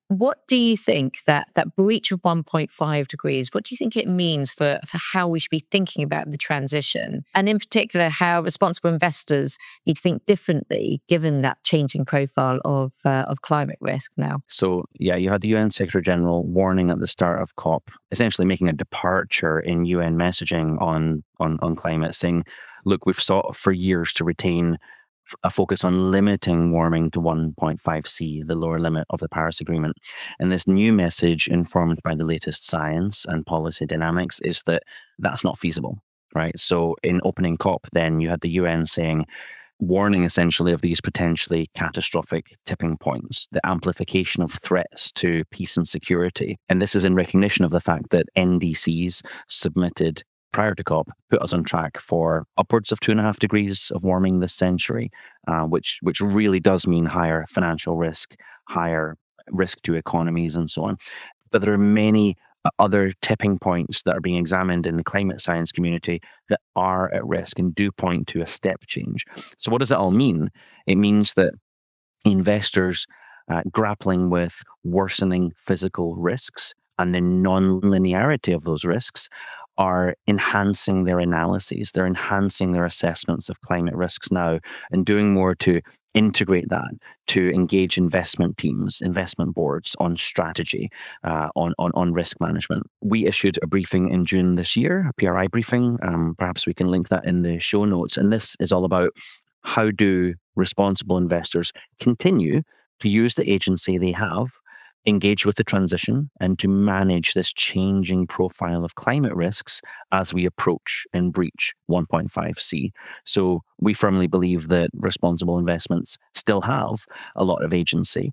What do you think that breach of 1.5 degrees, what do you think it means for how we should be thinking about the transition? And in particular, how responsible investors need to think differently given that changing profile of climate risk now? So, yeah, you had the UN Secretary General warning at the start of COP, essentially making a departure in UN messaging on climate, saying, look, we've sought for years to retain a focus on limiting warming to 1.5C, the lower limit of the Paris Agreement. And this new message, informed by the latest science and policy dynamics, is that that's not feasible, right? So in opening COP, then you had the UN saying, warning essentially of these potentially catastrophic tipping points, the amplification of threats to peace and security. And this is in recognition of the fact that NDCs submitted prior to COP put us on track for upwards of 2.5 degrees of warming this century, which really does mean higher financial risk, higher risk to economies, and so on. But there are many other tipping points that are being examined in the climate science community that are at risk and do point to a step change. So what does it all mean? It means that investors grappling with worsening physical risks and the non-linearity of those risks are enhancing their analyses, they're enhancing their assessments of climate risks now, and doing more to integrate that, to engage investment teams, investment boards on strategy, on risk management. We issued a briefing in June this year, a PRI briefing. Perhaps we can link that in the show notes. And this is all about how do responsible investors continue to use the agency they have, engage with the transition, and to manage this changing profile of climate risks as we approach and breach 1.5C. So we firmly believe that responsible investments still have a lot of agency